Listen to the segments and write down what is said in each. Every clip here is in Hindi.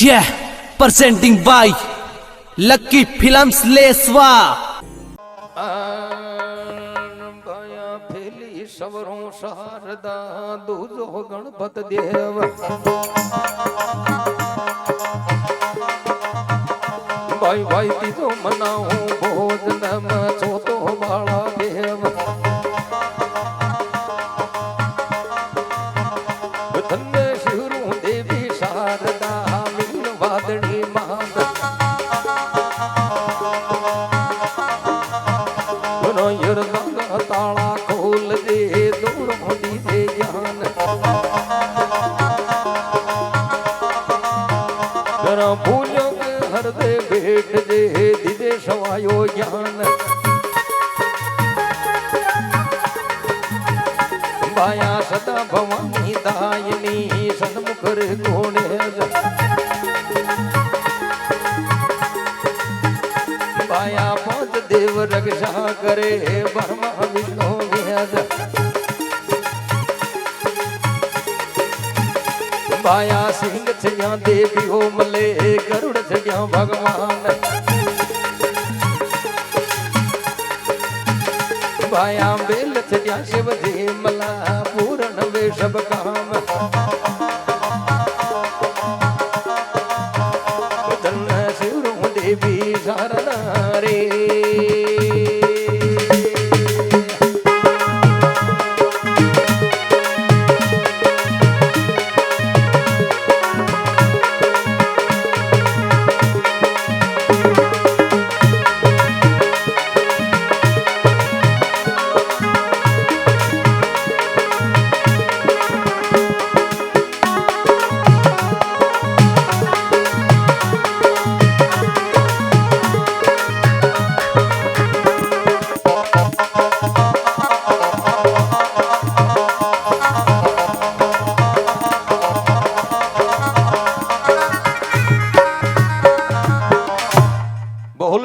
Yeah, presenting by Lucky Films Leswa. भया फेली सवरों शारदा दूजो गणपत देव भाई भाई तीजो मनाऊं भोजन में चौथो बाला देव धन्य शिवरू देवी शारदा मीन वादनी मात ताला खोल दे दोनों दीजे ज्ञान जरा भूलों के हृदय भेट दे दीजे सवायो ज्ञान बाया सदा भवानी दायनी सन्मुख रे गोणे बाया पांच देव रक्षा करे ब्रह्मा विष्णु व्यास बाया सिंह छया देवी हो मले गरुड़ छया भगवान बाया बेल छया शिव जी मला पूर्ण वे सब काम शिव देवी शारदा रे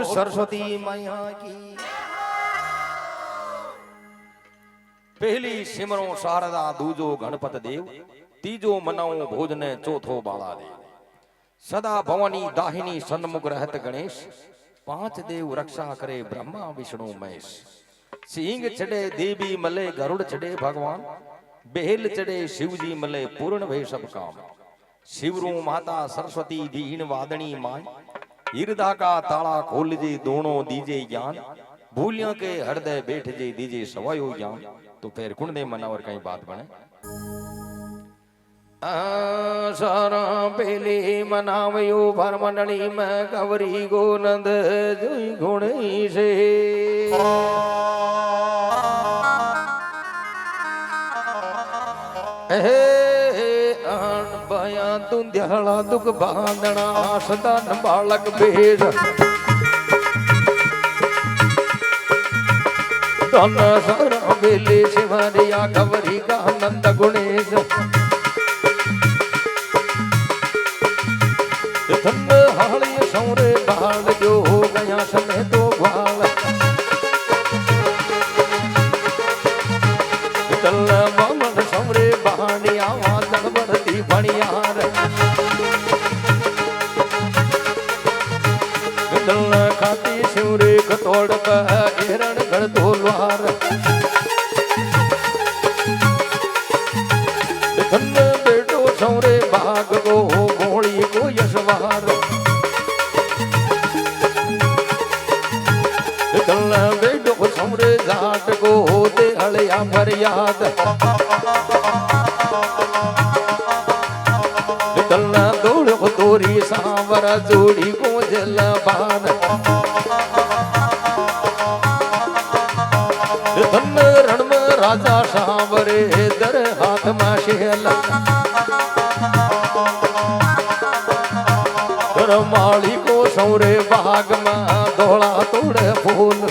सरस्वती मैया की पहली सिमरो शारदा दूजो गणपत देव तीजो मनाओ भोजन चौथो बाला देव सदा भवानी दाहिनी सन्मुख रहत गणेश पांच देव रक्षा करे ब्रह्मा विष्णु महेश सिंह चढ़े देवी मले गरुड़ चढ़े भगवान बेल चढ़े शिवजी मले पूर्ण भय सब काम शिवरू माता सरस्वती दीन वादनी माय ईरदा का ताला खोल जे दोनों दीजे ज्ञान भूलिया के हृदय बैठ जे दीजे सवायो ज्ञान तो फिर कुण दे मनावर कहीं बात बने सारा पहले मनावयो भर मंडली में गवरी गोनंद जोई गुणी से बया दुंध्याला दुख बांधना सदा बालक भेद धन सर बेले शिवरिया गवरी का नंद गुणेश धन हाली सौरे बाल जो हो गया समय तो ग्वाल चल बामन सौरे बहानिया दड़बड़ती बनियार चल खाती शिवरे कतोड़ पर एरण गढ़ तोलवार धन बेटो सौरे बाग को घोड़ी को यशवार चल बेटो सौरे जाट को होते हलिया फरियाद चलना दौड़ तोरी सांवर जोड़ी को जलबान धन रण में राजा सांवरे दर हाथ में शेल माली को सौरे बाग में धोला तोड़े फूल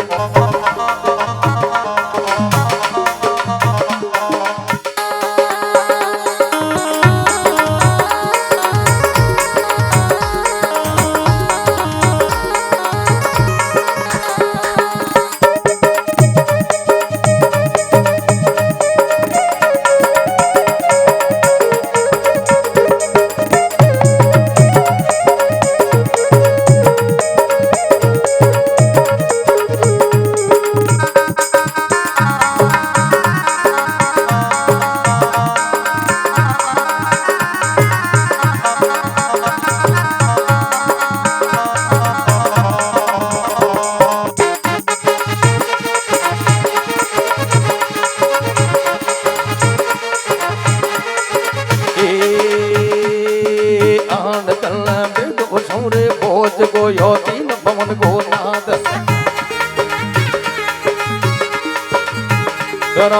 रण चल बेटो सौरे भोज को यो तीन भवन को नाद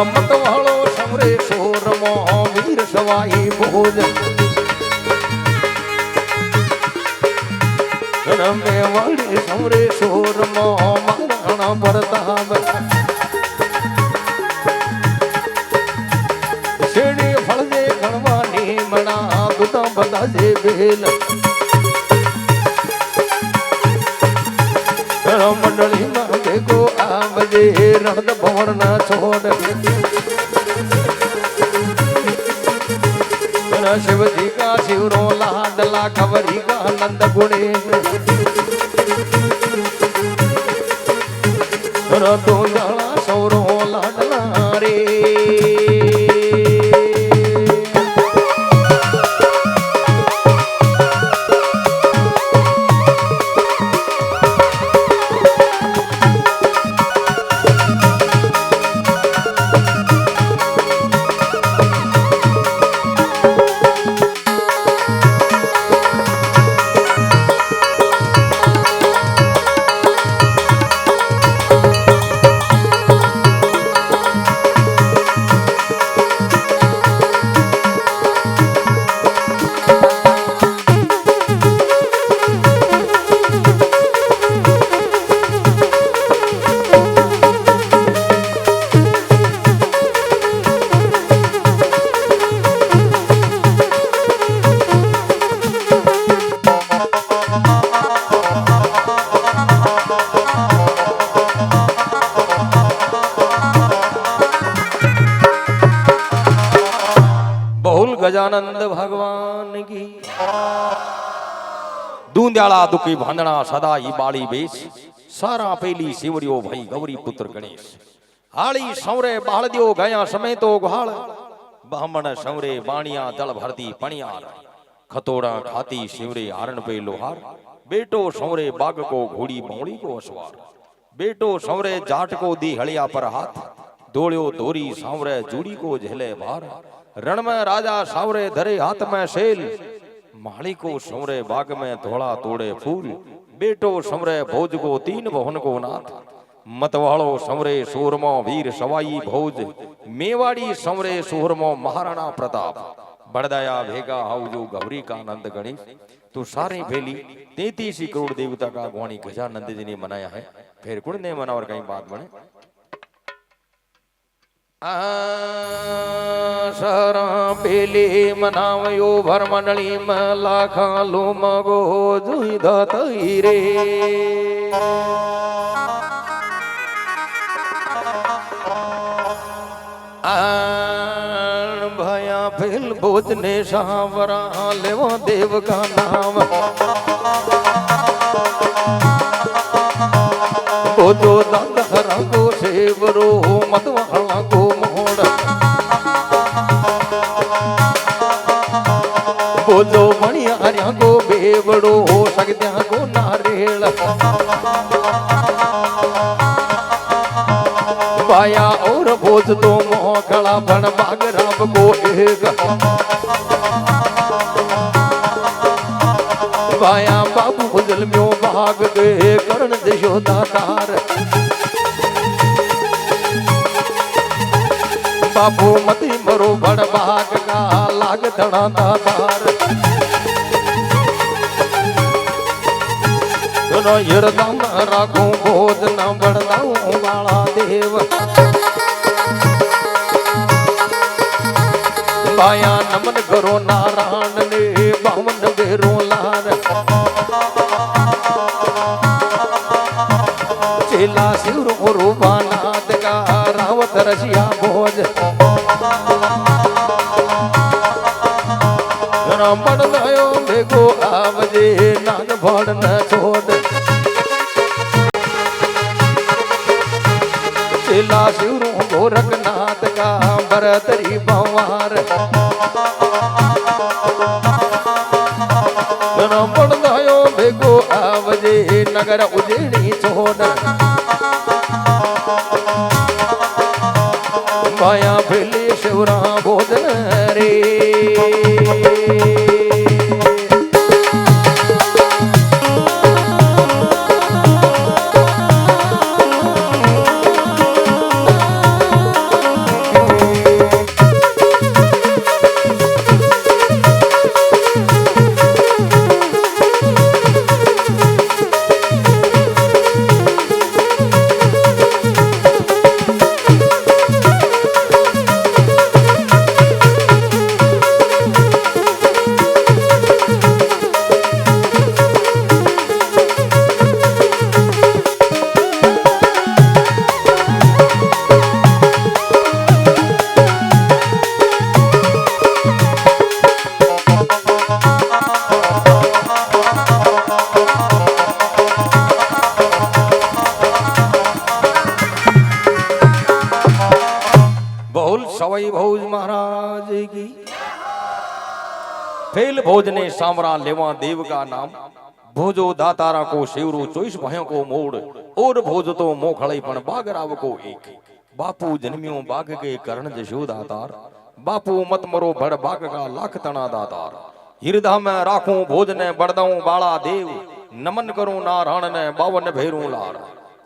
मत वालो सौरे सोर मो वीर सवाई भोज मेवाड़ी सौरे सोर मो महाराणा प्रताप शेड़ी फलजे गणवानी मना दुता बता जे बेल मंडली में देखो आवजे रण भवन न छोड़ शिव जी का शिवरो लाडला खबरी का नंद गुणे तो जला सौरो लाडला रे गजानंद भगवान की दूंद्याला दुखी भांदना सदा ही बाड़ी बेस सारा पेली शिवरियो भाई गौरी पुत्र गणेश हाली सौरे बालदियो गया समेतो घाल ब्राह्मण सौरे बाणिया जल भरती पणियार खतोड़ा खाती शिवरे आरण पे लोहार बेटो सौरे बाग को घोड़ी बौड़ी को असवार बेटो सौरे जाट को दी हलिया पर हाथ दौड़ो दोरी सौरे जूड़ी को झेले भार रण में राजा सावरे धरे हाथ में शेल माली को सौरे बाग में धोला तोड़े फूल बेटो सौरे भोज को तीन भवन को नाथ मतवाड़ो सौरे सूरमो वीर सवाई भोज मेवाड़ी सौरे सूरमो महाराणा प्रताप बड़दाया भेगा हाउजो गौरी का नंद गणेश तो सारे भेली 33 करोड़ देवता का गुआणी गजानंद जी ने मनाया है फिर कुण ने मना और कहीं बात बने सरा पेले मनावयो भर मंडली में लाखा लो मगो जुई धतई रे भया फिल भोजने सावरा लेवो देव का नाम जो दंड हरा को सेवरो मतवाला को मोड़ जो मणियारिया को बेवड़ो सकत्या को नारेल पाया और भोज तो मोखड़ा बन बागराब को एक पाया बाबू भुजल म्यो भाग गए कर्ण जशोदा तार बाबू मती मरो बड़ भाग का लाग धड़ा तार दोनों यरदम राखू भोज न बड़दाऊ वाला देव पाया नमन करो नारायण ने बावन बेरो लार चेला शिवरो रूपानाथ का रावत रसिया भोज रामण दयो देखो आवजे नाग भड़ न छोड़ चेला शिवरो गोरखनाथ का बरतरी भंवार रामण दयो देखो आवजे नगर उजेड़ी छोड़ माया भेले शिवरा भोजन रे भोज ने सामरा लेवा देव का नाम भोजो दातारा को शिवरू 24 भाइयों को मोड़ और भोज तो मोखड़ई पण बागराव को एक बापू जन्मियों बाग के करण जशो दातार बापू मत मरो बड़ बाग का लाख तना दातार हृदय में राखूं भोज ने बड़दाऊं बाला देव नमन करूं नारायण ने 52 भेरूं लार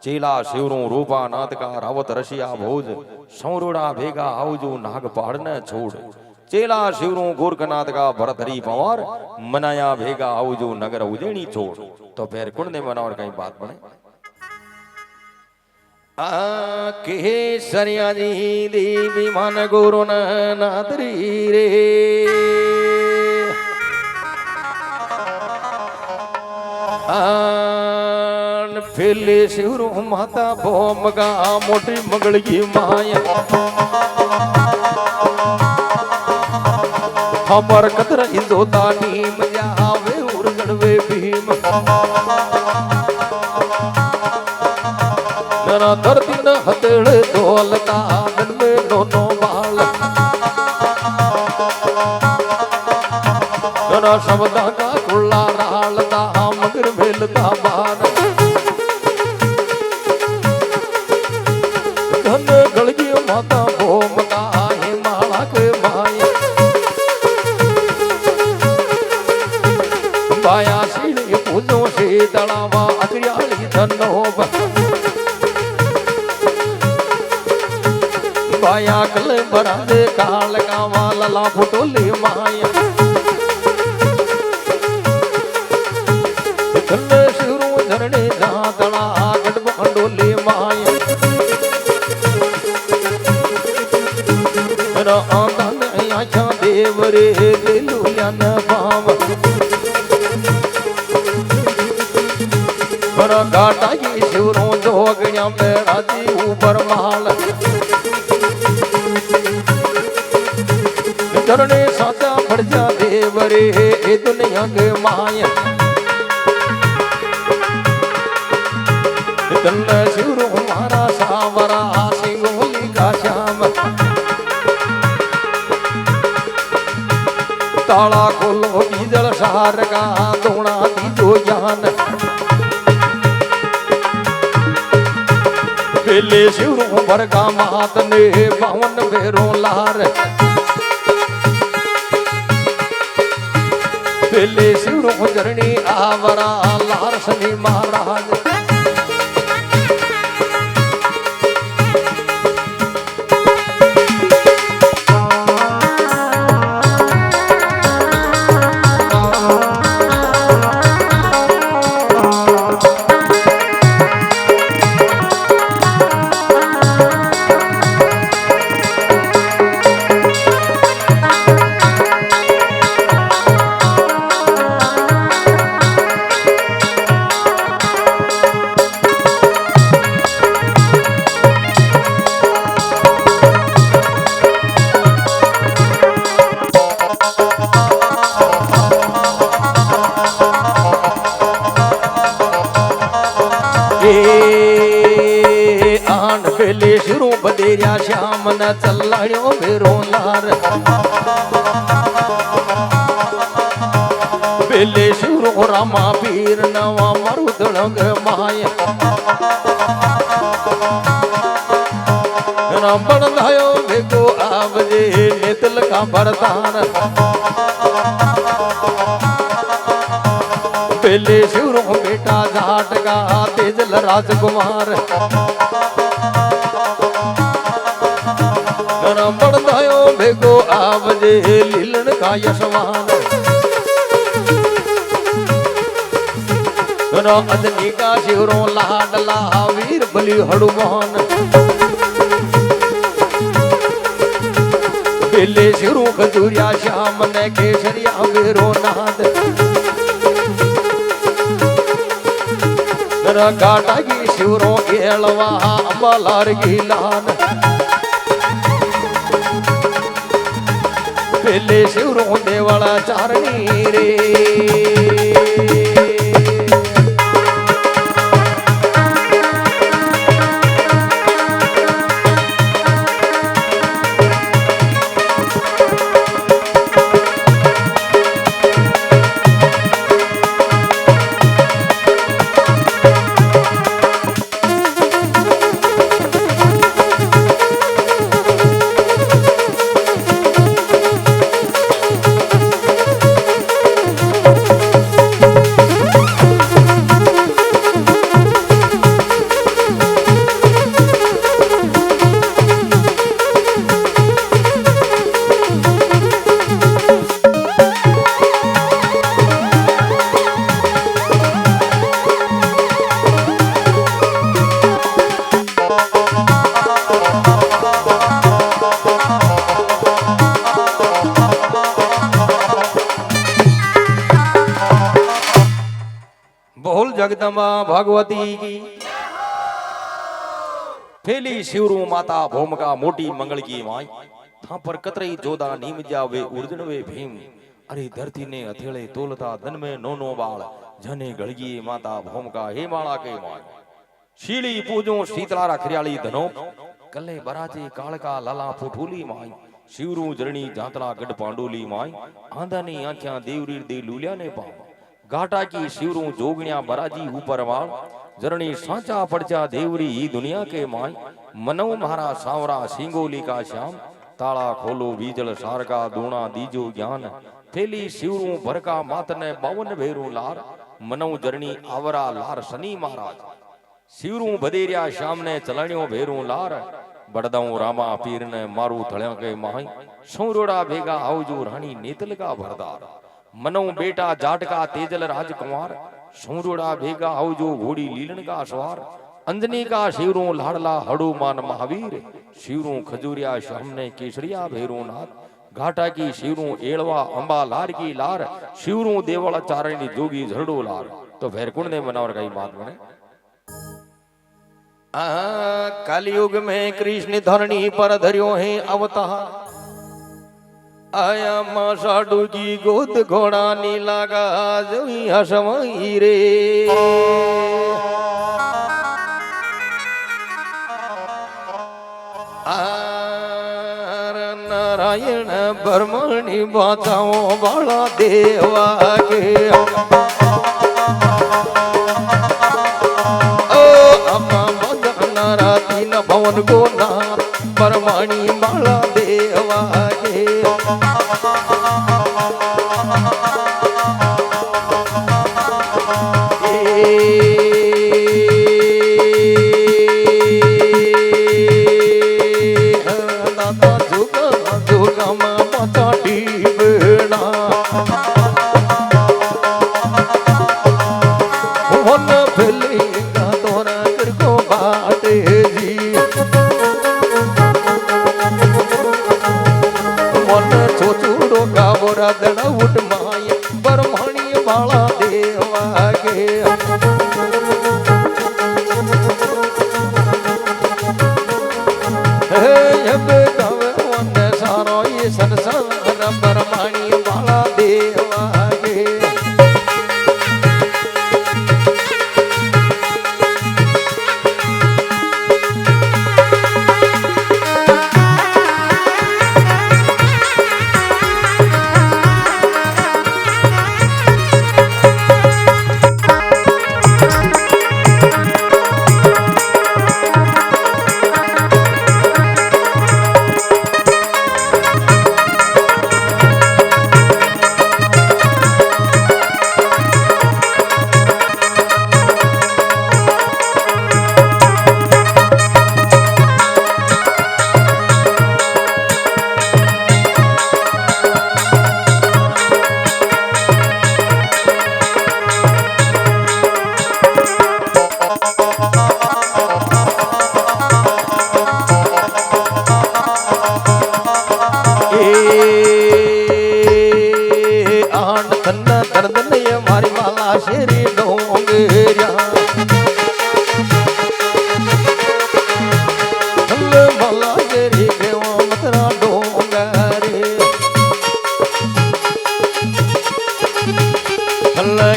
चेला शिवरू रूपा नाथ का रावत रशिया भोज सौरोड़ा भेगा आवजो नाग पहाड़ ने छोड़ चेला शिवरू गोरखनाथ का भरतरी पवार मनाया भेगा आवजो नगर उजेणी छोड़ तो फिर कुंड ने मना और कहीं बात बने के सरिया जी देवी मन गुरु नादरी रे फेले शिवरू माता भोम गा मोटी मगल की माया हमर कतर इंदोता नीम जावे उर्गड़वे भीम नरा धरती न हथेड़ दौलता दिन में दोनों बाल नरा शब्दा का खुला रालता मगर भेलता बार धन गलगी माता भोम का हिमाला के माया बाया सीढ़ी पूजो से दड़ावा अकड़ियाली धनोब बाया कल बरादे काल कावा लला फुटोली माया धन शिवरू झरने जातड़ा गडब खंडोली माया धन आशा देव रे दिलू जन पाव घाटा की शिवरों जोगिया में राजी ऊपर माल चरणे साचा फड़जा देव रे ए दुनिया के माया दंड शिवरों मारा सावरा सिंगोली का श्याम ताला खोलो डीजल सार का दोना दीजो जान पेले शिवरू भरगा मात ने 52 भेरों लार पेले शिवरू जरणी आवरा लार सनी महाराज आन पेले शिरू बदेरिया श्याम न चलायो मेरो लार पेले शिरू रामा पीर नवा मरुदड़ग माया रामबण धायो भेगो आवजे नेतल का बरदान पेले शिवरू बेटा जाट का तेजल राजकुमार बड़दायो भेगो आवजे लीलन का यशवान अदनी का शिवरो लाडला वीर बलि हनुमान पेले शिवरू खजूरिया श्याम ने केसरिया मेरो नाद घाटा की शिवरों केलवा अम्बालार की लान पेले शिवरों देवला चारणी रे बोल जगदम्बा भगवती की। फेली शिवरू माता भूमिका मोटी मंगल की माई था पर कतरई जोदा नीम जावे उर्जन वे भीम। अरे धरती ने हथेले तोलता धन में नो बाल जने गड़गी माता भूमिका हे माला के माई। शीली पूजो शीतलारा खरियाली धनो कले बराजे कालका लाला फुठूली माई। शिवरू जरणी जातला गढ़ पांडुली माई आंधानी आंख्या देवरी दे लूलिया ने पाव। घाटा की शिवरू जोगणिया बराजी ऊपर वाल जरणी सांचा पड़चा देवरी ही दुनिया के माई। मनो महारा सावरा सिंगोली का श्याम ताला खोलो बीजल सार का दूना दीजो ज्ञान। थेली शिवरू भरका मातने बावन भेरू लार मनो जरणी आवरा लार शनि महाराज। शिवरू बदेरिया श्याम ने चलणियों भेरू लार बड़दाऊ रामा पीर ने मारू थड़िया के माई। सौरोड़ा भेगा आवजू रानी नेतल का भरदार मनो बेटा जाट का तेजल राजकुमार। सौरोड़ा भेगा आवजो घोड़ी लीलन का सवार। अंजनी का शिवरू लाडला हनुमान महावीर। शिवरू खजूरिया श्याम ने केसरिया भेरू नाथ। घाटा की शिवरू एड़वा अंबा लार की लार। शिवरू देवल चारणी जोगी झरडो लार। तो भैरकुंड ने बनावर का बात बने। कलयुग में कृष्ण धरणी पर धरियो है अवतार। आया मां साडू की गोद घोड़ा नीला का जोई हसमई रे। नारायण ब्रह्मणि बाचाओ बाला देवा के। तीन भवन को नाम परमाणी माला देवा गे। दादा जुगा जुगा माता डीबना भवन फैलेगा तोरा कर को बाटे जी। मन छोचूड़ो का बोरा दड़ा उठ माया ब्रह्मणी बाला देवा गे। सारो ये संसार ब्रह्मणी बाला देवा गे।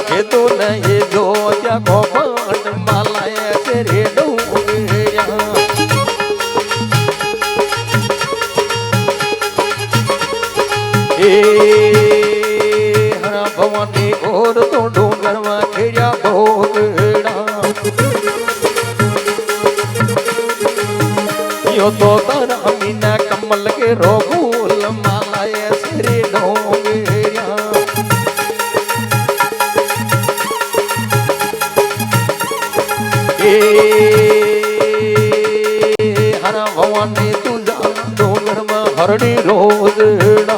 के तो नहीं जो क्या गोपाल मालाए तेरे डोंगरिया। हरा भवानी और तो डोंगर में खेड़ा भोगड़ा। यो तो तारा मीना कमल के रोगुल मालाए तेरे डोंगरिया। हरा भवानी तुझा डोंगर में हरड़ी रोजड़ा।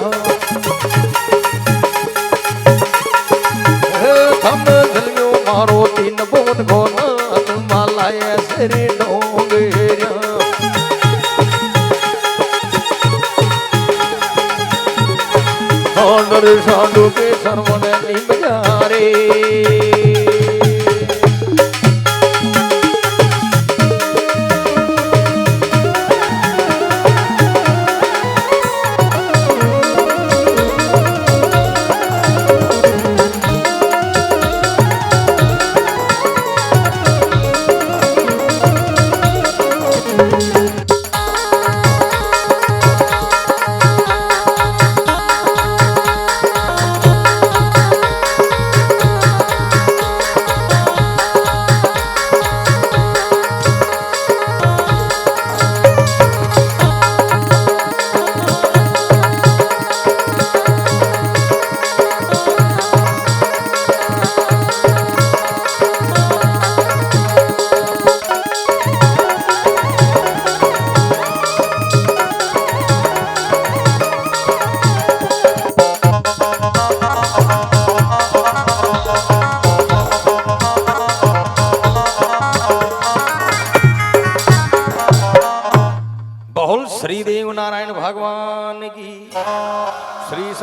थम झलियो मारो तीन बोन गोनाथ मालाए तेरे डोंगरिया। साडू के सरवन निम जा रे।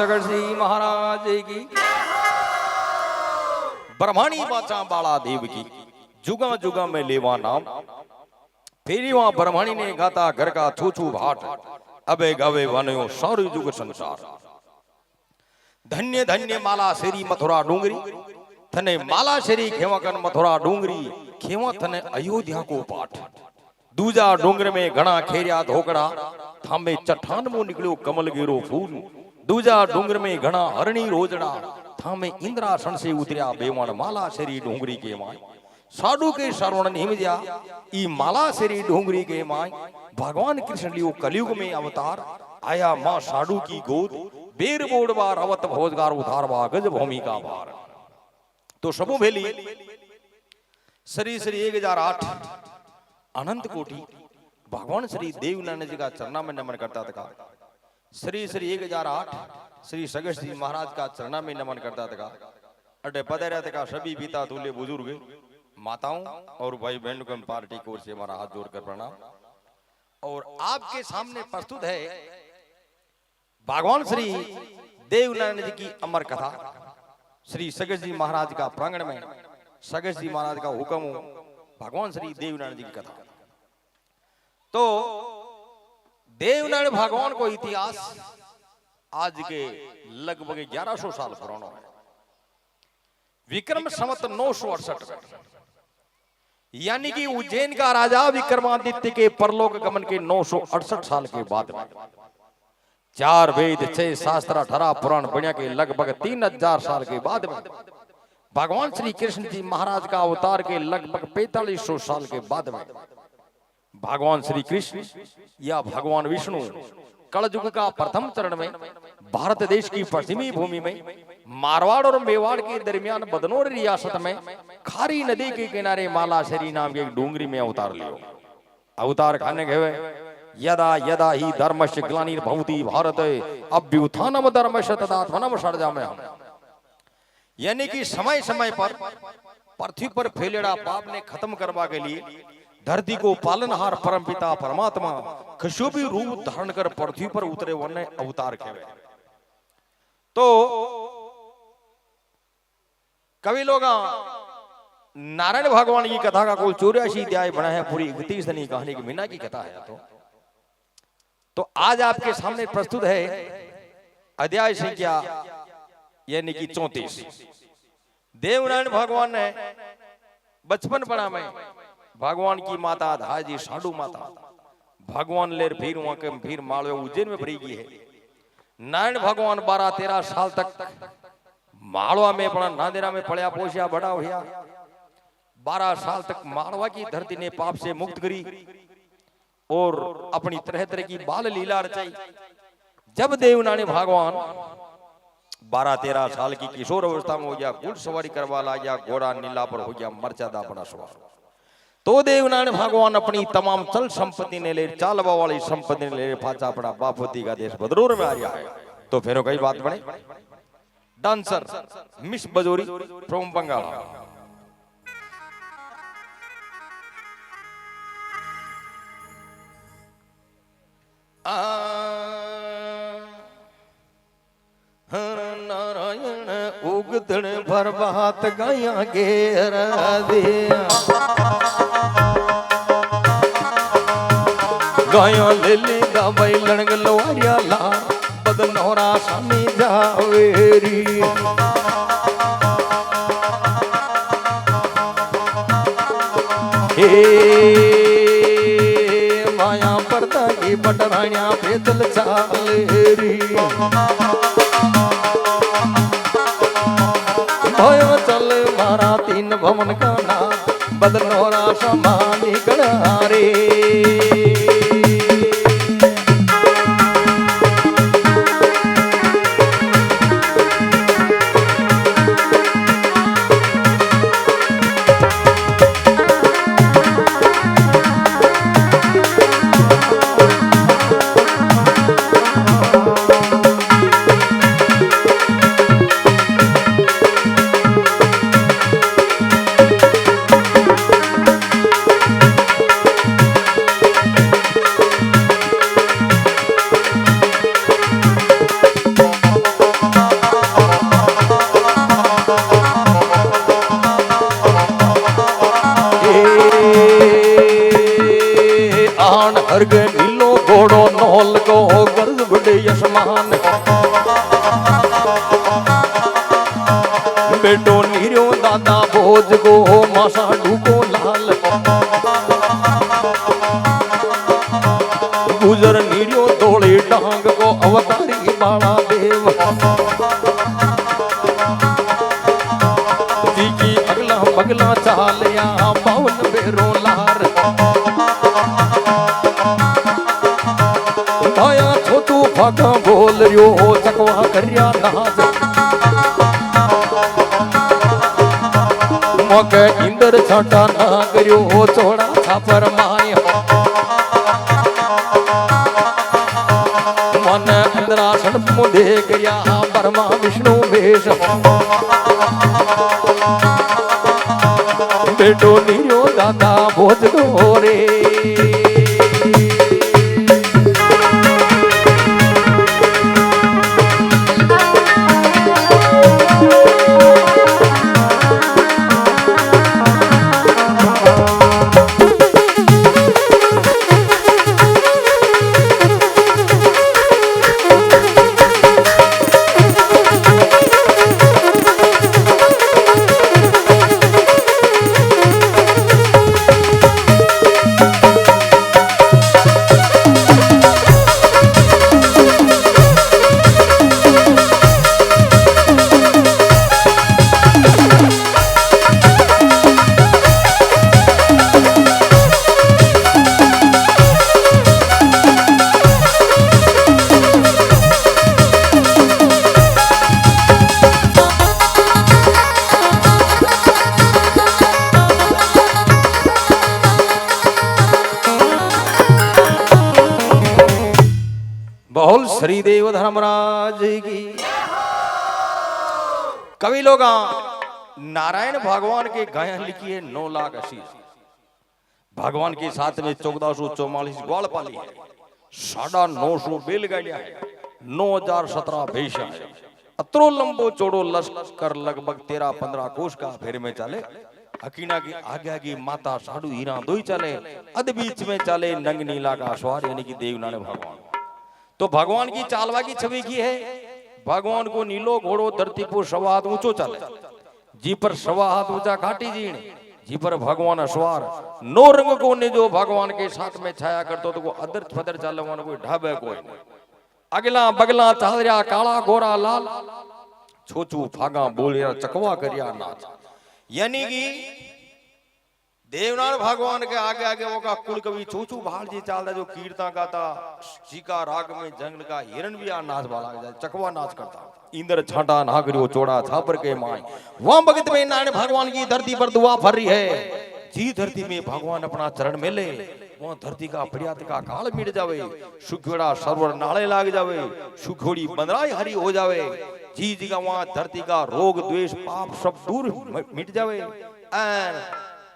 सगर श्री महाराज की, ब्रह्मणी बाचा बाला देव की, जुगा जुगा में लेवा नाम। फिर वहां ब्रह्मणी ने गाता घर का छू छू भाट, अबे गवे वनो सारी जुग संसार। धन्य धन्य माला शेरी मथुरा डूंगरी, थने माला शेरी खेवाकन मथुरा डूंगरी, खेवा थने अयोध्या को पाठ। दूजा डोंगर में घना खेरिया धोकड़ा, थामे चट्टान मो निकलो कमल गिरो फूल। दूजा डोंगर में घना हरणी रोजड़ा, थामे इंद्रासन से उतरिया बेवण माला शेरी डोंगरी के माय। साधु के श्रवण निमज्या ई माला शेरी डोंगरी के माय। भगवान कृष्ण लियो कलयुग में अवतार, आया मां साधु की गोद। बेर बोड़बार अवत भोजगार उधारवा गज भूमि का भार। तो सबो भेली श्री श्री 1008 अनंत कोटि भगवान श्री देवनारायण जी का चरणा में नमन करता था। श्री श्री 1008 श्री सगर श्री महाराज का चरणा में नमन करता था। अटे पधारा था सभी पिता तुल्य बुजुर्ग माताओं और भाई बहनों को पार्टी की ओर से हमारा हाथ जोड़कर प्रणाम। और आपके सामने प्रस्तुत है भगवान श्री देवनारायण जी की अमर कथा। श्री सगर जी महाराज का प्रांगण में सगर जी महाराज का हुक्म हो, भगवान श्री देवनारायण जी की कथा। तो देवनारायण भगवान को इतिहास आज के लगभग 1100 साल पुराना है। विक्रम संवत 968 में, यानी कि उज्जैन का राजा विक्रमादित्य के परलोक गमन के 968 साल के बाद में 4 वेद 6 शास्त्र 18 पुराण बनिया के लगभग 3000 साल के बाद में भगवान श्री कृष्ण जी महाराज का अवतार के लगभग 4500 साल के बाद में भगवान श्री कृष्ण या भगवान विष्णु कलयुग का प्रथम चरण में भारत देश की पश्चिमी भूमि में मारवाड़ और मेवाड़ के दरमियान बदनौर रियासत में खारी नदी के किनारे मालाशरी नाम के एक डूंगरी में अवतार लियो। अवतार खाने गए यदा यदा ही धर्मस्य ग्लानिर्भवति भारत अभ्युत्थानम धर्मस्य तदात्मनम सृजाम्यहम्। यानी कि समय समय पर पृथ्वी पर फैलेड़ा पाप ने खत्म करवा के लिए धरती को पालनहार परमपिता परमात्मा खशोभी रूप धारण कर पृथ्वी पर उतरे वने अवतार खेवे। तो कवि लोग नारायण भगवान की कथा का कुल 84 अध्याय बना है, पूरी 31 दिनी कहानी की मीना की कथा है। तो आज आपके सामने प्रस्तुत है अध्याय संख्या यानी कि 34। देवनारायण भगवान ने बचपन बना में भगवान की माता धाजी साधु माता भगवान लेर भीर वहां के भीर मालवे उज्जैन में भरी गई है। नारायण भगवान 12-13 साल तक मालवा में अपना नांदेरा में पड़िया पोषिया बड़ा हुआ। 12 साल तक मालवा की धरती ने पाप से मुक्त करी और अपनी तरह तरह की बाल लीला रचाई। जब देवनारायण भगवान 12-13 साल की किशोर अवस्था में हो गया, घुड़ सवारी करवा ला गया, घोड़ा नीला पर हो गया, मर्यादा अपना सवार। तो देवनारायण भगवान अपनी तमाम चल संपत्ति ने ले, चालवा वाली संपत्ति ने ले पाचा अपना बापवती का देश बदरूर में आ गया है। तो फिर कई बात बने। डांसर मिस बजोरी फ्रॉम बंगाल। नारायण उगदण भर बात गाया घेर दिया, गाया लिली दवाई लड़ग लोरिया ला बदनौरा सामी जावेरी। हे माया पर्दा की बटरानिया पेदल चालेरी, भयो चल मारा 3 भवन का नाम बदनौरा समानी गणारे। अर्ग नीलो घोड़ो नौल को गर्ज बड़े यशमान बेटो नीरो दादा भोज को मासा ढूको लाल गुजर नीरो दौड़े डांग को अवतारी बाला देव जी अगला पगला चालिया बावन बेरो लार आया छोटू फाका बोल रियो चकवा करिया नाच मके इंदर छाटा ना करियो चोड़ा छापर माया मन इंद्रासन मुदे करिया ब्रह्मा विष्णु वेश बेटो नीरो दादा भोज दो रे बहुल श्रीदेव धर्मराज की कवि लोग नारायण भगवान के गायन लिखी है 9 लाख आशीष भगवान के साथ में 1444 ग्वाल पाली है 950 बैलगाड़ियां है 9017 भैंसा है अतरो लंबो चौड़ो लश्कर लगभग 13-15 कोष का फेर में चले हकीना की आज्ञा की माता साधु हीरा दो ही चले अध बीच में चले नंग नीला का अश्वार यानी कि देवनारायण भगवान तो भगवान की चालवा की छवि की है भगवान को नीलो घोड़ो धरती पर सवा हाथ ऊंचो चले जी पर सवा हाथ ऊंचा काटी जीण जी पर भगवान अश्वार 9 रंग को ने जो भगवान के साथ में छाया करतो तो को अदर फदर चालवान कोई ढाबे कोई अगला बगला चालरिया काला गोरा लाल छोचू फागा बोलिया चकवा करिया नाच यानी कि देवनारायण भगवान के आगे आगे वो का कुल कवि चूचू भाल जी चालता जो कीर्तन गाता सीका राग में जंगल का हिरण भी नाच वाला चकवा नाच करता इंद्र छाटा नागरियो चोड़ा छापर के माय वहां भगत में नारायण भगवान की धरती पर दुआ फर रही है जी धरती में भगवान अपना चरण में ले वहां धरती का फरियाद का काल मिट जावे सुखोड़ा सरवर नाले लाग जावे सुखोड़ी बंदराई हरी हो जावे जी जी का वहां धरती का रोग द्वेष पाप सब दूर मिट जावे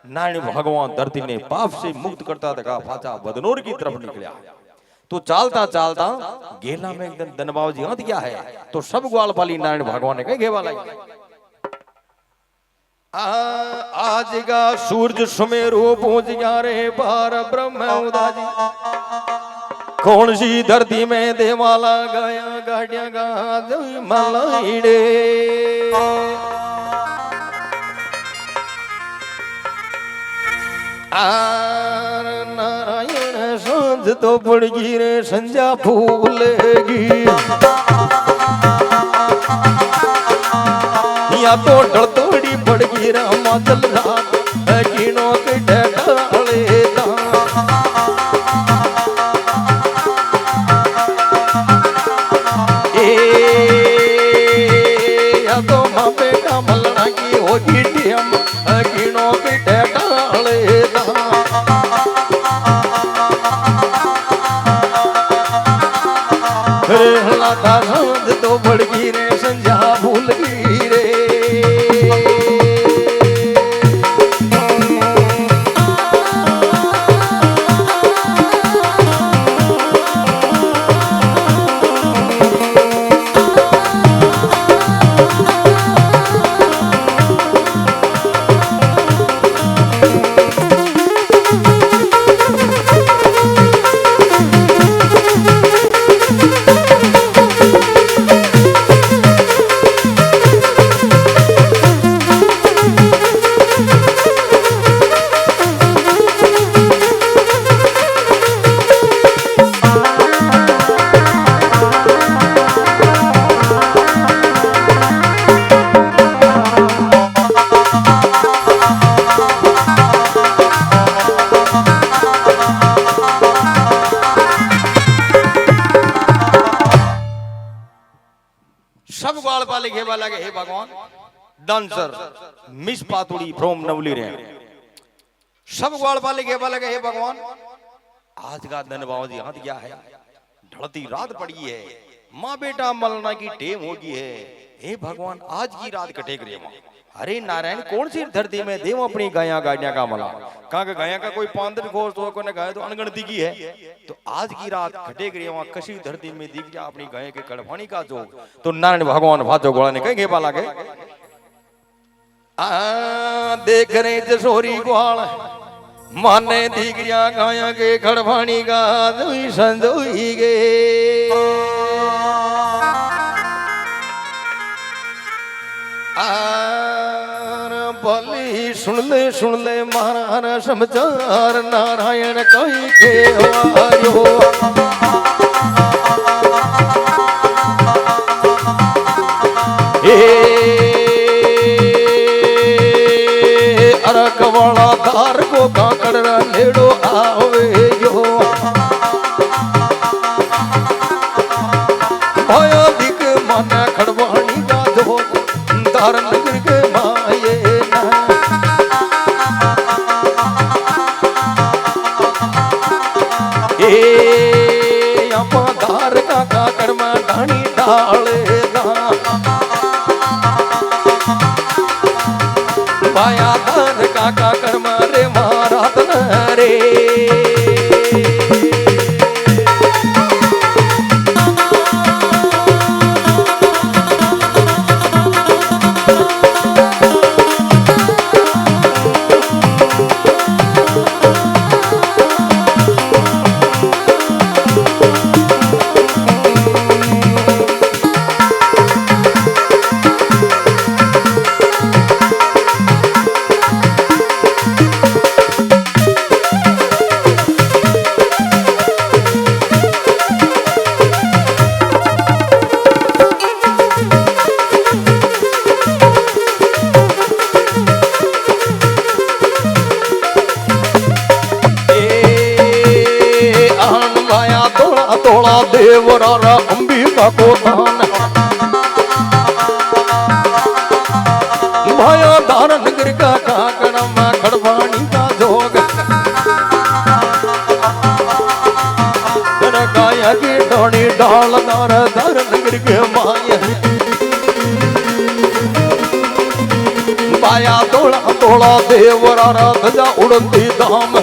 नारायण भगवान धरती ने पाप से मुक्त करता था फाचा बदनौर की तरफ निकला तो चालता चालता गेला में एकदम धनबाव जी हाथ गया है तो सब ग्वाल पाली नारायण भगवान ने कहे घेवाला आज का सूरज सुमेरु पहुंच गया रे पार ब्रह्म उदाजी कौन सी धरती में देवाला गया गाड़िया गा मलाइडे नारायण सांझ तो पड़गी रे संजा फूलेगी या तो डलतोड़ी पड़गी रे मातल रात कीनों के ढाले या तो माँ पे का मलना की होगी टीम कीनों के ढाले लाता सांझ तो पड़गी रे संजा भूल गई रे वाले घेवा लगे हे भगवान dancer miss patudi from Navali रे सब ग्वाल वाले घेवा लगे हे भगवान आज का दिन बाबूजी हाथ क्या है ढलती रात पड़ी है माँ बेटा मलना की टेम होगी है हे भगवान आज की रात कटेग रे माँ अरे नारायण कौन सी धरती में देव अपनी गाया गाड़िया का मला कहा कि गाया का कोई 15 घोष तो कोई गाय तो अनगणती की है तो आज की रात कटेग रे वहां कशी धरती में दिख जा अपनी गाय के कड़वाणी का जोग तो नारायण भगवान भाजो गोला ने कहे बाला के देख रहे जसोरी ग्वाल माने दिखरिया गाया के खड़वाणी का दुई संजोई गे भली सुन ले महाराज समाचार नारायण कही के आयो अरक वाला धार को काकड़ नेड़ो आवे यो भया दिख माना खड़वाणी का दो धार नगर के माये धार का काकड़ में ढाणी डाले पाया धार का काकड़ मारे मारा रे देवरारा अंबिका को दान भाया दार नगर का काकड़ा में खड़वाणी का जोग गाया की डाणी डाल दार दार नगर के माया पाया तोड़ा तोड़ा देवरारा ध्वजा उड़ती धाम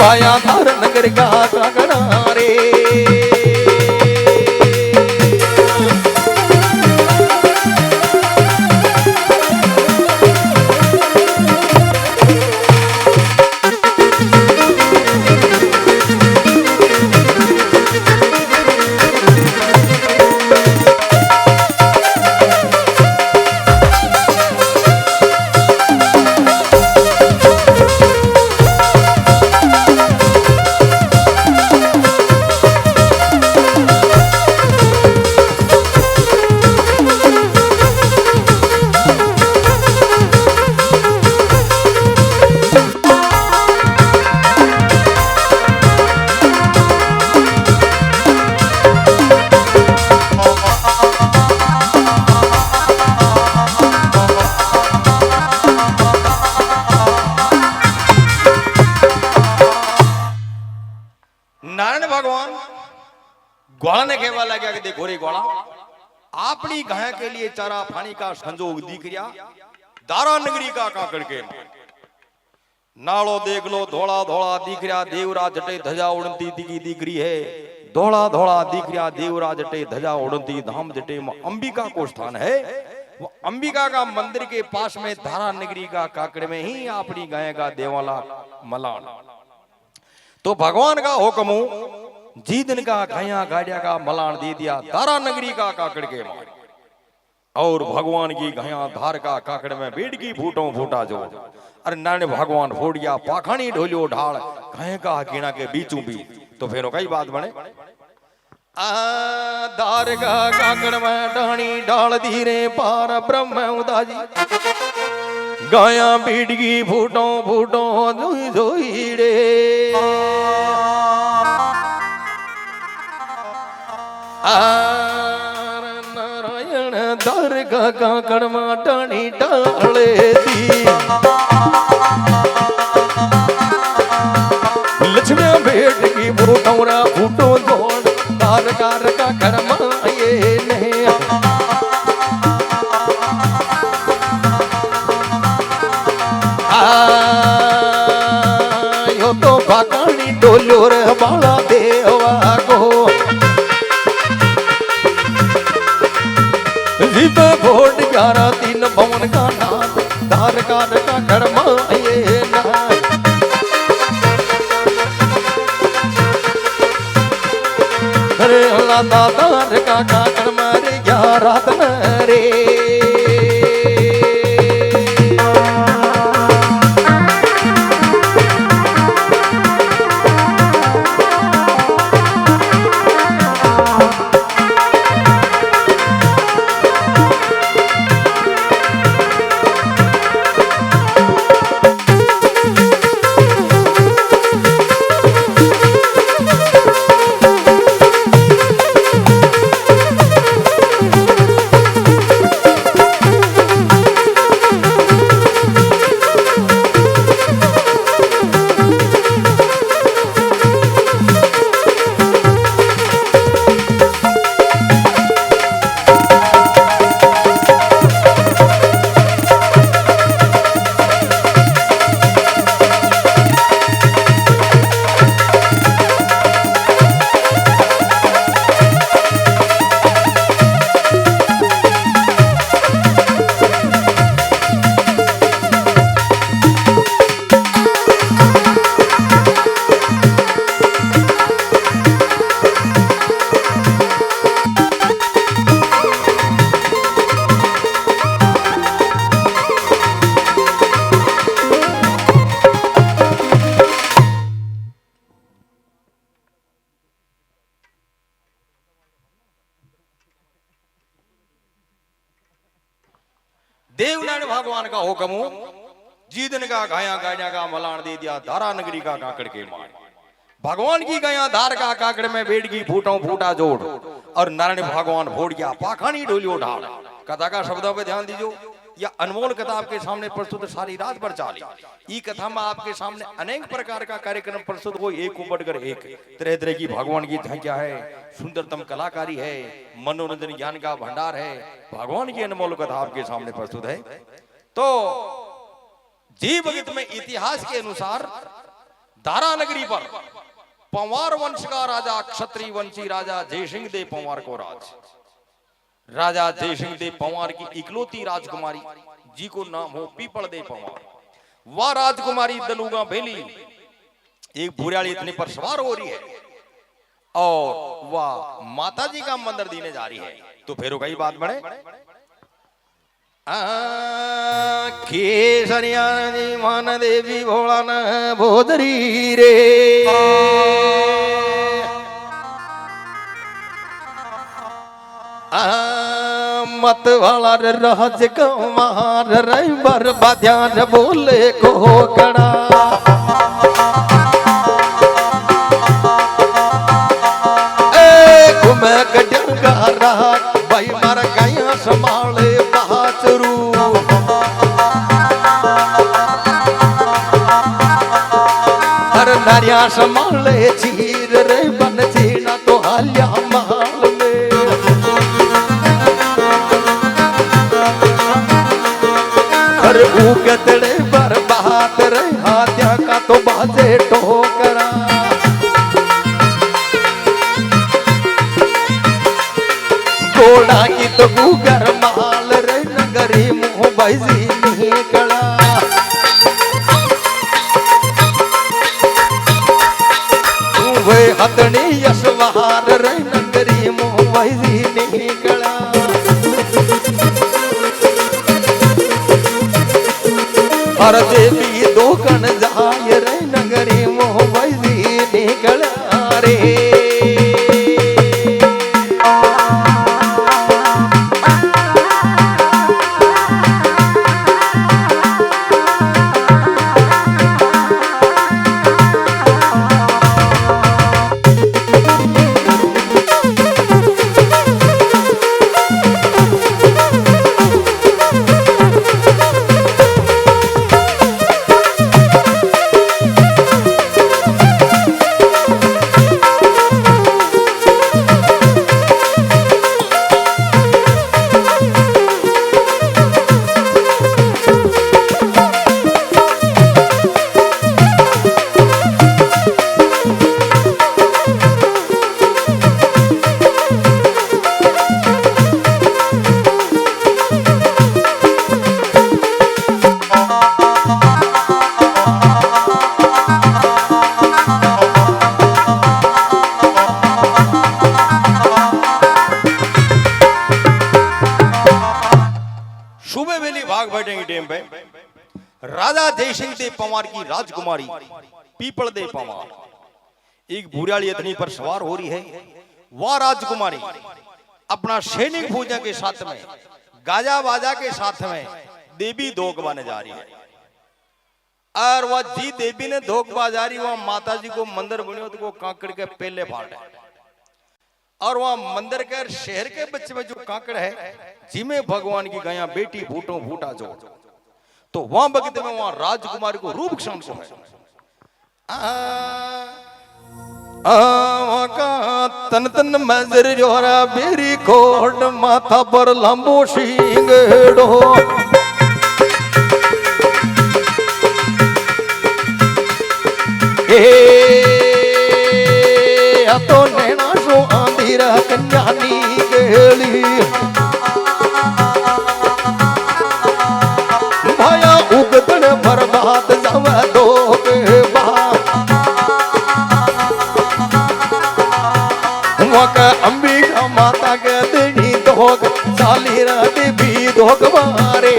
पाया धार नगर का काकड़ा रे ग्वाला ने कहवा लगा कि देखो रे ग्वाला अपनी गाय के लिए चारा पानी का संजोग दिख रहा दारा नगरी का काकड़ के नालो देख लो धोला धोला दिख रहा देवरा जटे ध्वजा उड़ती दिख रही है धोला धोला दिख रहा देवरा जटे ध्वजा उड़ती धाम जटे में अंबिका को स्थान है वो अंबिका का मंदिर के पास में धारा नगरी का काकड़ में ही अपनी गाय का देवाला मलान तो भगवान का हुक्म जी दिन का गाया गाड़िया का मलान दे दिया दारा नगरी का काकड़ के और भगवान की गाया धार का काकड़ में बेड की फूटों फूटा जो अरे नारायण भगवान फोड़िया पाखानी ढोलियो ढाल गाय का गिना के बीचों बीच तो फिर कई बात बने धार का काकड़ में ढाणी डाल धीरे पार ब्रह्म उदाजी गाया बेड की फूटों फूटों जोई रे नारायण दरगाह का कड़मा टाणी टाले दी लक्ष्मी भेट की भूटौरा फूटो जोड़ दरगाह का कड़मा ये नहीं यो तो बाकानी डोलो रे बाला देवा को जीव भोट 11 भवन का नाथ धारकार का कर्मा ये अरे अल्लाह दातार का कर्म रे 11 रे देवनारायण भगवान का हुक्म जीदन का गाया गाया का मलान दे दिया धारा नगरी का काकड़ के मार भगवान की गया धार का काकड़ में बेड़ की फूटों फूटा जोड़ और नारायण भगवान भोड़ गया पाखानी डोलियो ढाल कथा का शब्दों पे ध्यान दीजिए या अनमोल कथा आपके सामने प्रस्तुत सारी रात भर चाली ई कथा में आपके सामने अनेक प्रकार का कार्यक्रम प्रस्तुत हो एक बढ़कर एक तरह तरह की भगवान की झांकियां है सुंदरतम कलाकारी है मनोरंजन ज्ञान का भंडार है भगवान की अनमोल कथा आपके सामने प्रस्तुत है। तो जीव गीत में इतिहास के अनुसार दारा नगरी पर पंवार वंश का राजा क्षत्रिय वंशी राजा जयसिंह देव पंवार को राजा जयसिंह देव पंवार की इकलौती राजकुमारी जी को नाम हो पीपल देव पंवार वह राजकुमारी दलूगा बेली एक भूरियाली इतने पर सवार हो रही है और वह माता जी का मंदिर देने जा रही है। तो फिर कई बात बढ़े केसरिया मान देवी भोला न भोदरी रे मत वाला राज कुमार रैबर बध्यान बोले को कड़ा घुमे गडंगा रहा भाई मार गया संभाले बहाचरू हर नारिया संभाले चीर रे बन जीना तो हालिया महल में हर उगतड़े पर बहात रे हाथ्या का तो बाजे ठोकरा घोड़ा की तो गुगर माल रे नगरी मुँह बैसी नहीं कड़ा वे हथनी यशवार रे नगरी मुँह बैसी नहीं कड़ा हर देवी दो कण जाय रे नगरी मुँह बैसी नहीं कड़ा रे सुबह वेली भाग बैठेंगे टेम पे राजा जयसिंह देव पंवार की राजकुमारी पीपल देव पंवार एक भूरियाली अथनी पर सवार हो रही है। वह राजकुमारी अपना सैनिक फौजा के साथ में गाजा बाजा के साथ में देवी धोख बाने जा रही है। और वह जी देवी ने धोख बाजारी वह माता जी को मंदिर बनियो तो कांकड़ के पहले फाड़ है। और वहां मंदिर के शहर के बच्चे में जो कांकड़ है जिमे भगवान की गया बेटी फूटो फूटा जो तो वहां बगते में वहां राजकुमारी को रूप क्षण को है तन तन मजर जोरा बेरी कोट माथा पर लंबो सिंगड़ो तो नैना सो आंधीरा कन्यानी गेली भाया उगतन बर्बाद जावे दो के वका अंबिका माता के देनी दोग साली रात भी दोग मारे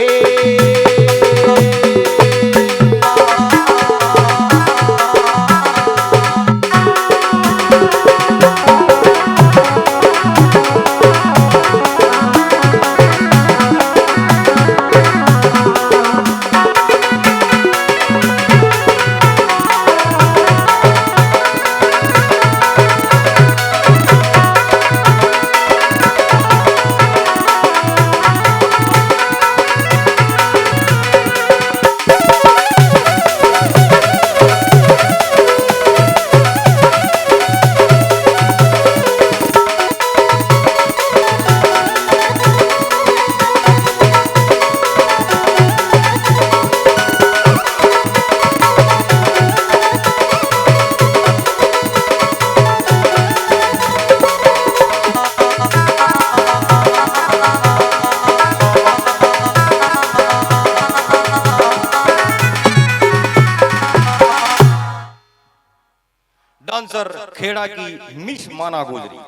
डांसर खेड़ा की मिस माना गुजरी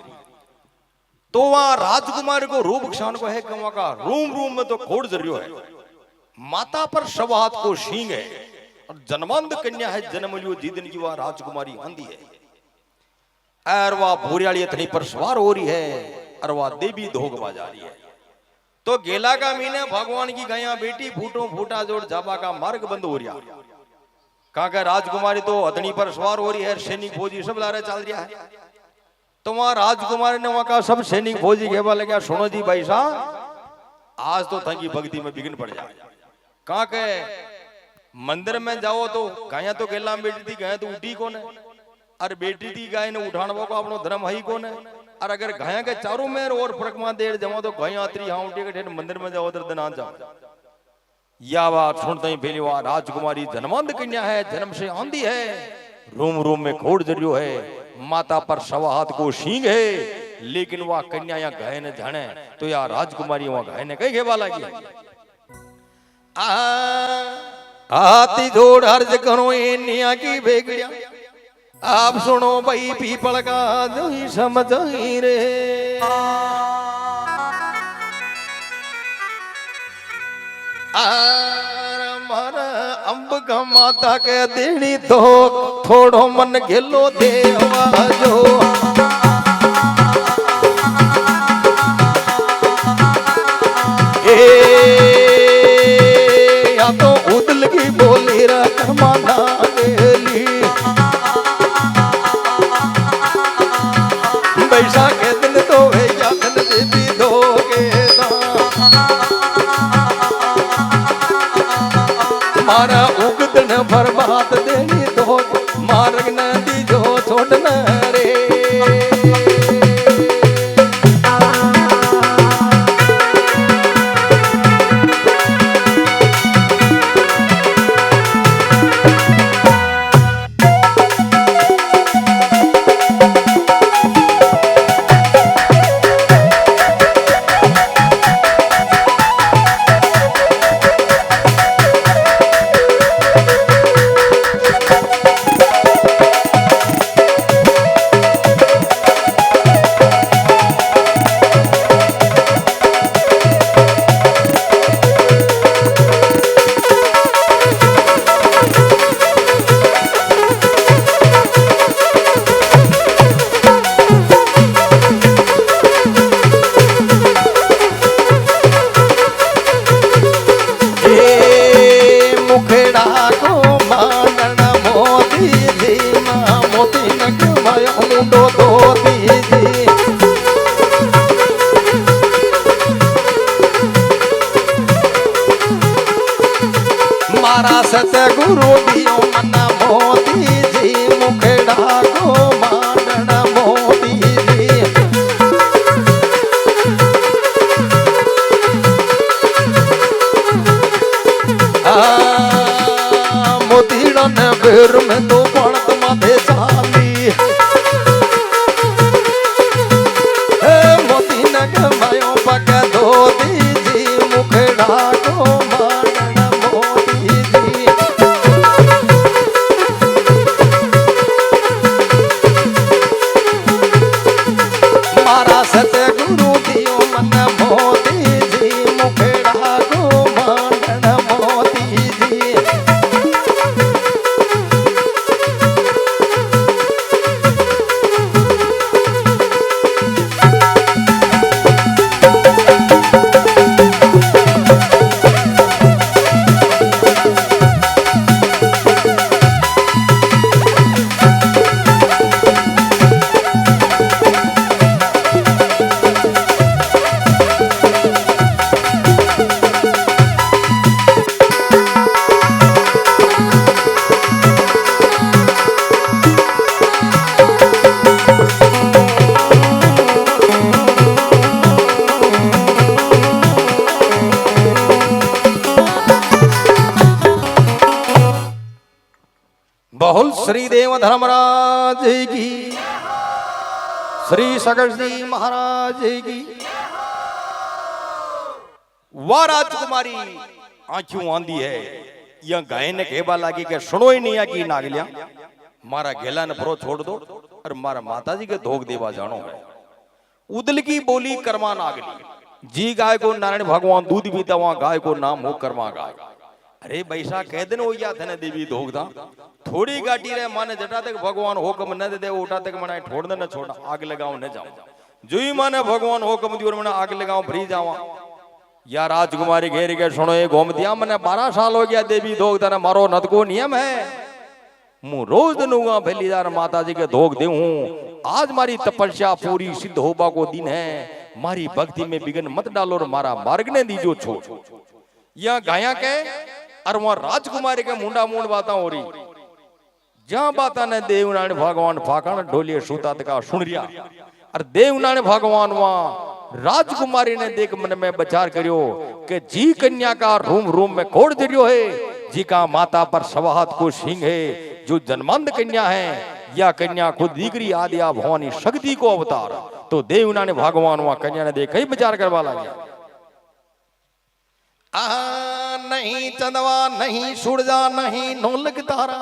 तो वहां राजकुमारी को रूप क्षण को है कि वहां का रूम रूम में तो खोड़ जरियो है माता पर सवाहत को सींग है और जन्मंद कन्या है जन्म लियो जिदन की वह राजकुमारी आंधी है और वह भूरियाली अथनी पर सवार हो रही है और वह देवी धोख बाजा रही है तो गेला का मीने भगवान की गया बेटी फूटो फूटा जोड़ जाबा का मार्ग बंद हो रहा कहा का राजकुमारी तो अदनी पर सवार हो रही है सैनिक फौजी सब लारे चल रहा है तो वहां राजकुमारी ने वहां का सब सैनिक फौजी कहवा लगे सुनो जी भाई साहब आज तो थकी भक्ति में बिघन पड़ जाए कहा के मंदिर में जाओ तो गाया तो गेला में बेटी थी गाय तो उठी कौन है और बेटी थी गाय ने उठाने को अपनो धर्म है ही कौन है और अगर गाया के चारों में और फरकमा देर जाओ तो गाय आत्री हाँ उठी के मंदिर में जाओ तो दिन जाओ या बात सुनते ही पहली बार राजकुमारी जन्मंद कन्या है जन्म से आंधी है रूम रूम में खोड़ जरियो है माता पर सवा हाथ को सींग है लेकिन वह कन्या या गए न जाने तो या राजकुमारी वहां गए ने कहीं वाला की आती जोड़ अर्ज करो निया की बेगड़िया आप सुनो भाई पीपल का जो ही समझ ही रे मारा अंब का माता के देनी तो थोड़ो मन घेलो देवा जो या तो उदल की बोली रखमाना गेली बैसा के दिन तो है या दिन देवी दो के मारा उगदन बर्बाद देनी तो मार्ग नदी जो छोड़ना रे मारा सतगुरु दियो मन मोदी जी मुखड़ा को मांडन मोदी जी मोतीड़ा ने बेर में तो पणत माथे चाली मोती न गमायो पक दो जी मुखड़ा को मांडन मोदी जी मारा सतगुरु दियो मन मोदी जी मुखड़ा को मांडन मोदी जी बहुल श्री देव धर्मराज की श्री सगर जी महाराज की वाह राजकुमारी आंखों आंधी है यह गाय ने कहवा लगी के सुनो ही नहीं की नागलिया मारा घेला ने भरो छोड़ दो और मारा माता जी के धोख देवा जानो है उदल की बोली कर्मा नागली जी गाय को नारायण भगवान दूध पीता वहां गाय को नाम हो कर्मा गाय अरे बैसा कह दिन हो या थे देवी धोखदा थोड़ी गाटी रे माने जटा तक भगवान हुक्म न दे उठा तक मना छोड़ न छोड़ा आग लगाओ न जाओ जो ही माने भगवान हुक्म दियो मना आग लगाओ भरी जावा या राजकुमारी घेर के सुनो ये गोमतिया मने 12 साल हो गया देवी धोखदा ने मारो नद को नियम है मु रोज दनूंगा भेलीदार माता जी के धोख दे हूं आज मारी तपस्या पूरी सिद्ध होबा को दिन है मारी भक्ति में विघ्न मत डालो और मारा मार्ग ने दीजो छोड़ या गाया के और वहां राजकुमारी के मुंडा मुंड बाता हो रही जहां बाता ने देवनारायण भगवान फाकण ढोलिए सूता तका सुन रिया और देवनारायण भगवान वहां राजकुमारी ने देख मन में विचार करियो कि जी कन्या का रूम रूम में कोड़ जरियो है जी का माता पर सवाहत को सिंह है जो जन्मंद कन्या है या कन्या खुद दीकरी आद्या भवानी शक्ति को अवतार तो देवनारायण भगवान वहां कन्या ने देख ही विचार करवा लगे नहीं चंदवा नहीं सूरजा नहीं नौलक तारा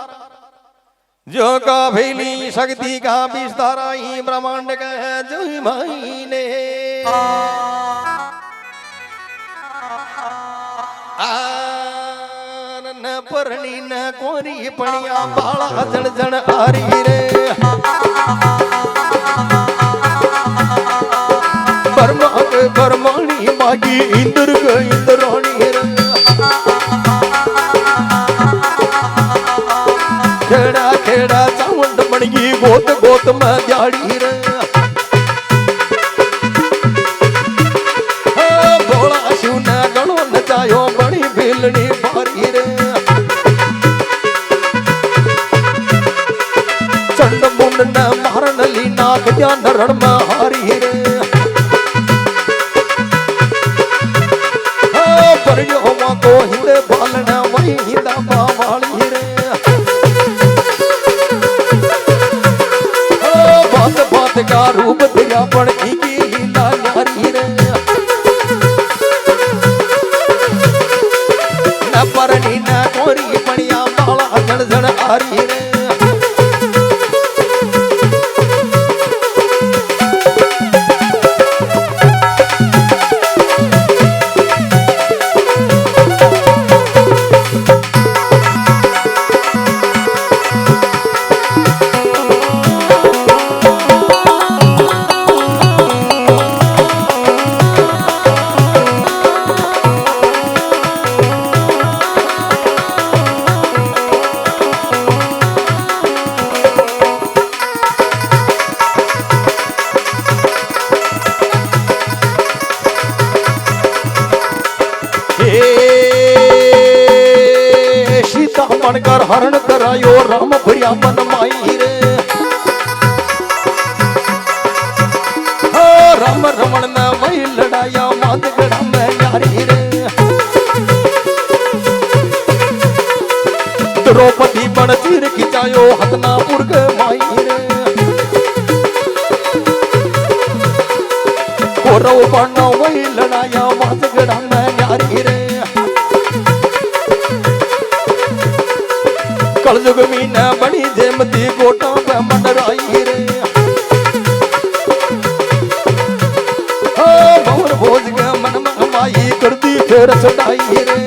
जो का भेली शक्ति का विस्तारा ही ब्रह्मांड का है जो महीने न परनी न कोरी पणिया बाला जन जन आरी रे ब्रह्मा के ब्रह्मणी मागी इंद्र के इंद्राणी रे खेड़ा खेड़ा चावंड मणगी गोत गोत में दिहाड़ी रे भोला शिव ने गणो नचायो बड़ी बेलनी बारी रे चंड मुंड ने मारन ली नाग ध्यान रण में हारी रे परियो मा को हिंदे बालना वही हिंदा बावाली रे बात बात का रूप दिया पण की लीला नारी रे न परनी न कोरी पणिया बाला जन जन आरी रे बनकर हरण करायो राम भरिया मन माई रे। राम रमण ने वही लड़ाया माधगढ़ में यारी रे। द्रौपदी बन चीर खिंचायो हतनापुर के माई रे। कौरव पांडव वही लड़ाया माधगढ़ में यारी रे। कलयुग में न बड़ी जेमती गोटा पे मंडराई रे। भवर भोज के मन में माई कर दी फेर चढ़ाई रे।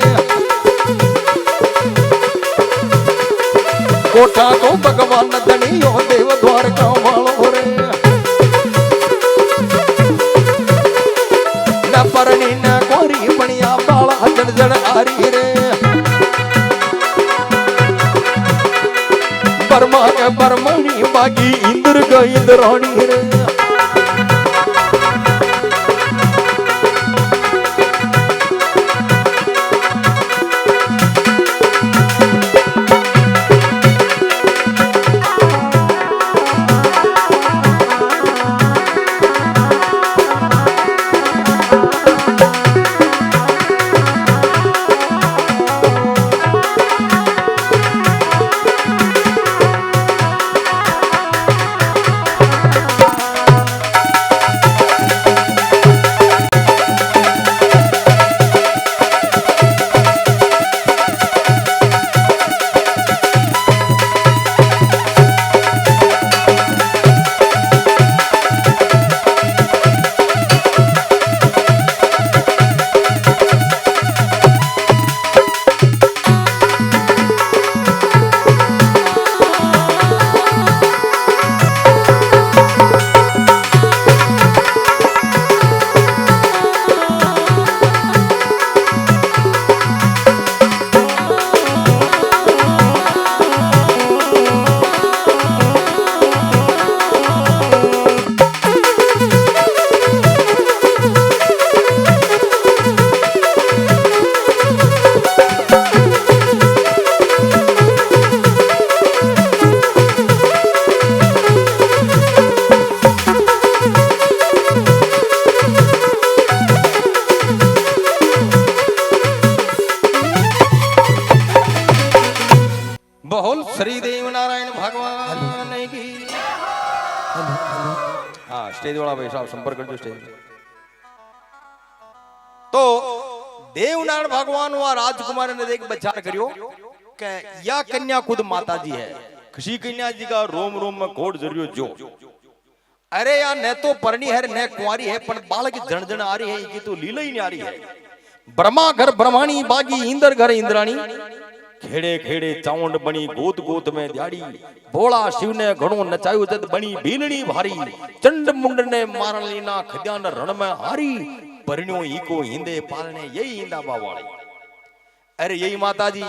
कोठा को भगवान धनियो देव द्वार का वालो रे। न परनी न कोरी बनिया बाला जन जन आरी रे। बर्मा के बर्मणी बागी इंद्र का इंद्राणी रे। श्री देव नारायण भगवान की। हाँ स्टेज वाला भाई साहब संपर्क कर दो स्टेज। तो देवनारायण भगवान व राजकुमार ने देख बचार करियो कि या कन्या खुद माता जी है। खुशी कन्या जी का रोम रोम में कोड जरियो जो। अरे यार न तो परनी है न कुंवारी है पर बालक जन जन आ रही है। ये तो लीला ही नहीं आ रही है। ब्रह्मा घर ब्रह्माणी बागी इंद्र घर इंद्राणी। खेड़े खेड़े चावंड बनी गोत गोत में ध्याड़ी। भोला शिव ने घणो नचायो जद बनी भीलनी भारी। चंड मुंड ने मारन लीना खद्यान रण में हारी। परिणो ईको हिंदे पालने यही इंदा बावाड़ी। अरे यही माता जी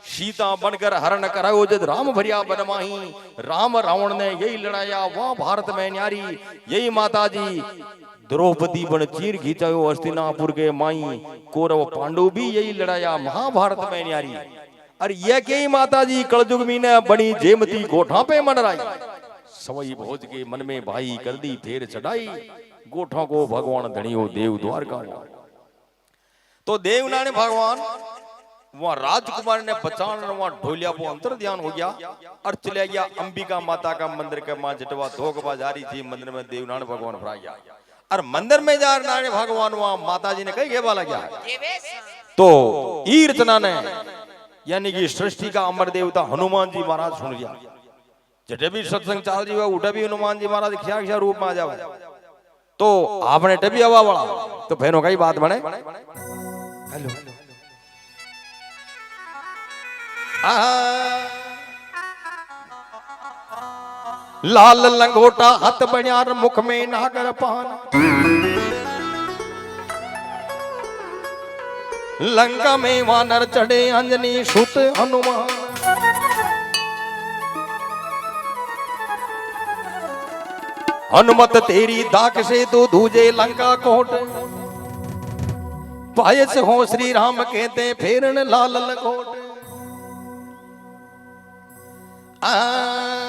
सीता बनकर हरण करायो जद राम भरिया बनमाही। राम रावण ने यही लड़ाया वहां भारत में न्यारी। यही माता जी द्रौपदी बन चीर खींचायो हस्तिनापुर के माई। कौरव पांडु भी यही लड़ाया महाभारत में न्यारी। अरे ये कई माता जी कलयुग में ने बनी जेमती गोठा पे मंडराई। सवई भोज के मन में भाई कर दी फेर चढ़ाई। गोठा को भगवान धनियो देव द्वार का। तो देवनारायण भगवान वहां राजकुमार ने बचान वहां ढोलिया वो अंतर ध्यान हो गया और चले गया अंबिका माता का मंदिर के मां जटवा धोख बाजारी थी। मंदिर में देवनारायण भगवान भरा गया और मंदिर में जा नारायण भगवान वहां माता जी ने कही वाला गया। तो ईर्चना ने यानी कि सृष्टि का अमर देवता हनुमान जी महाराज सुन गया। जटे भी सत्संग चाल जी उठे भी हनुमान जी महाराज क्या क्या रूप में आ जावे। तो आपने टबी हवा वाला तो फिर कई बात बने। हेलो लाल लंगोटा हाथ बनियार मुख में नागर पान। लंका में वानर चढ़े अंजनी सुत हनुमान। हनुमत तेरी दाक से तो दूजे लंका कोट। पायस हो श्री राम कहते फेरन लाल लंगोट। આ